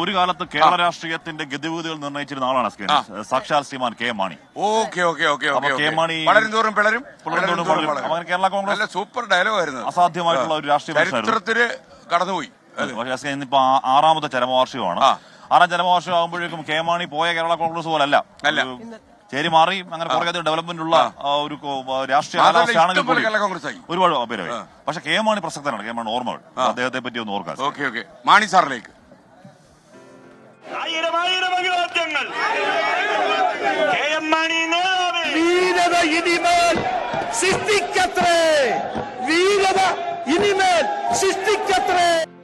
ഒരു കാലത്ത് കേരള രാഷ്ട്രീയത്തിന്റെ ഗതിവിധികൾ നിർണ്ണയിച്ചിരുന്ന ആളാണ് സാക്ഷാൽ ശ്രീമാൻ കെ മാണി. കെ മാണി കേരള കോൺഗ്രസ് സൂപ്പർ ഡയലോഗ് ആയിരുന്നു, അസാധ്യമായിട്ടുള്ള ഒരു രാഷ്ട്രീയ കടന്നുപോയി. പക്ഷേ ഇന്നിപ്പോ 6ാമത്തെ ചരമവാർഷികമാണ്. 6ാം ചരമവാർഷികം ആകുമ്പോഴേക്കും കെ മാണി പോയ കേരള കോൺഗ്രസ് പോലെ അല്ല, ചേരി മാറി അങ്ങനെ കുറെ ഡെവലപ്മെന്റ് ഉള്ള ഒരു രാഷ്ട്രീയ കാലാവസ്ഥയാണെങ്കിൽ ഒരുപാട് പേരായി. പക്ഷെ കെ മാണി പ്രസക്തനാണ്. കെ മാണി ഓർമ്മകൾ, അദ്ദേഹത്തെ പറ്റി ഒന്ന് ഓർക്കാൻ. മാണി സാറിലേക്ക്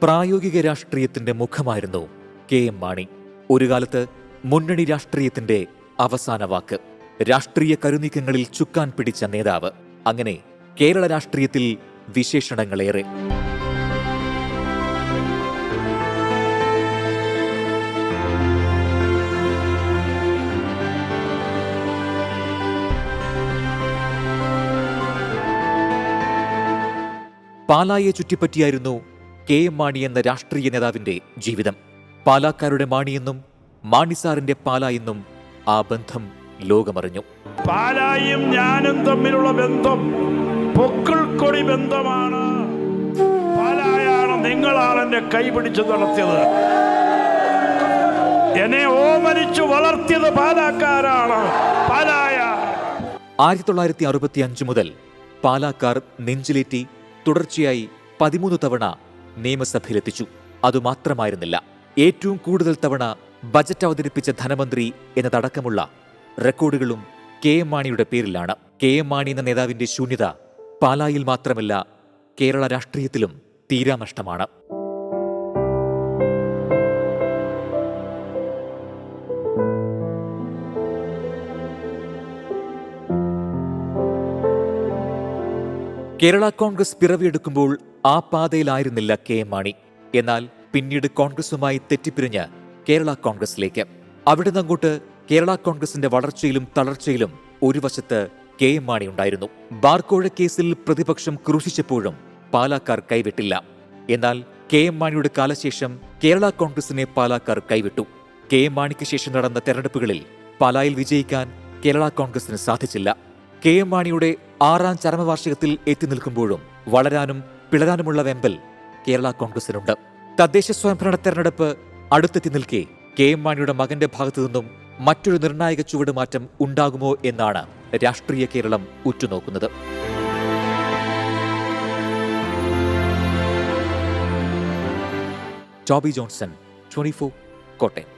പ്രായോഗിക രാഷ്ട്രീയത്തിന്റെ മുഖമായിരുന്നു കെ എം മാണി. ഒരു കാലത്ത് മുന്നണി രാഷ്ട്രീയത്തിന്റെ അവസാന വാക്ക്, രാഷ്ട്രീയ കരുനീക്കങ്ങളിൽ ചുക്കാൻ പിടിച്ച നേതാവ്. അങ്ങനെ കേരള രാഷ്ട്രീയത്തിൽ വിശേഷണങ്ങളേറെ. പാലായെ ചുറ്റിപ്പറ്റിയായിരുന്നു കെ എം മാണി എന്ന രാഷ്ട്രീയ നേതാവിന്റെ ജീവിതം. പാലാക്കാരുടെ മാണിയെന്നും മാണിസാറിന്റെ പാല എന്നും ആ ബന്ധം ലോകമറിഞ്ഞു. പാലായും ഞാനും തമ്മിലുള്ള ബന്ധം പൊക്കിൾക്കൊടി ബന്ധമാണ്. പാലായാണ്, നിങ്ങളാണ് എന്നെ കൈപിടിച്ചു നടത്തിയത്, എന്നെ ഓമനിച്ചു വളർത്തിയത് പാലാക്കാരാണ്. പാലായ 1965 മുതൽ പാലാക്കാർ നെഞ്ചിലേറ്റി തുടർച്ചയായി 13 തവണ നിയമസഭയിലെത്തിച്ചു. അതുമാത്രമായിരുന്നില്ല, ഏറ്റവും കൂടുതൽ തവണ ബജറ്റ് അവതരിപ്പിച്ച ധനമന്ത്രി എന്നതടക്കമുള്ള റെക്കോർഡുകളും കെ എം മാണിയുടെ പേരിലാണ്. കെ എം മാണി എന്ന നേതാവിന്റെ ശൂന്യത പാലായിൽ മാത്രമല്ല, കേരള രാഷ്ട്രീയത്തിലും തീരാനഷ്ടമാണ്. കേരള കോൺഗ്രസ് പിറവിയെടുക്കുമ്പോൾ ആ പാതയിലായിരുന്നില്ല കെ എം മാണി. എന്നാൽ പിന്നീട് കോൺഗ്രസുമായി തെറ്റിപ്പിരിഞ്ഞ് കേരള കോൺഗ്രസിലേക്ക്. അവിടെ നിന്നങ്ങോട്ട് കേരള കോൺഗ്രസിന്റെ വളർച്ചയിലും തളർച്ചയിലും ഒരു വശത്ത് കെ എം മാണി ഉണ്ടായിരുന്നു. ബാർക്കോഴ കേസിൽ പ്രതിപക്ഷം ക്രൂശിച്ചപ്പോഴും പാലാക്കാർ കൈവിട്ടില്ല. എന്നാൽ കെ എം മാണിയുടെ കാലശേഷം കേരള കോൺഗ്രസിനെ പാലാക്കാർ കൈവിട്ടു. കെ എം മാണിക്ക് ശേഷം നടന്ന തെരഞ്ഞെടുപ്പുകളിൽ പാലായിൽ വിജയിക്കാൻ കേരള കോൺഗ്രസിന് സാധിച്ചില്ല. കെ എം മാണിയുടെ 6ാം ചരമവാർഷികത്തിൽ എത്തി നിൽക്കുമ്പോഴും വളരാനും പിളരാനുമുള്ള വെമ്പൽ കേരള കോൺഗ്രസിനുണ്ട്. തദ്ദേശ സ്വയംഭരണ തെരഞ്ഞെടുപ്പ് അടുത്തെത്തി നിൽക്കെ കെ എം മാണിയുടെ മകന്റെ ഭാഗത്തു നിന്നും മറ്റൊരു നിർണായക ചുവടുമാറ്റം ഉണ്ടാകുമോ എന്നാണ് രാഷ്ട്രീയ കേരളം ഉറ്റുനോക്കുന്നത്. Toby Johnson, 24, Kottayam.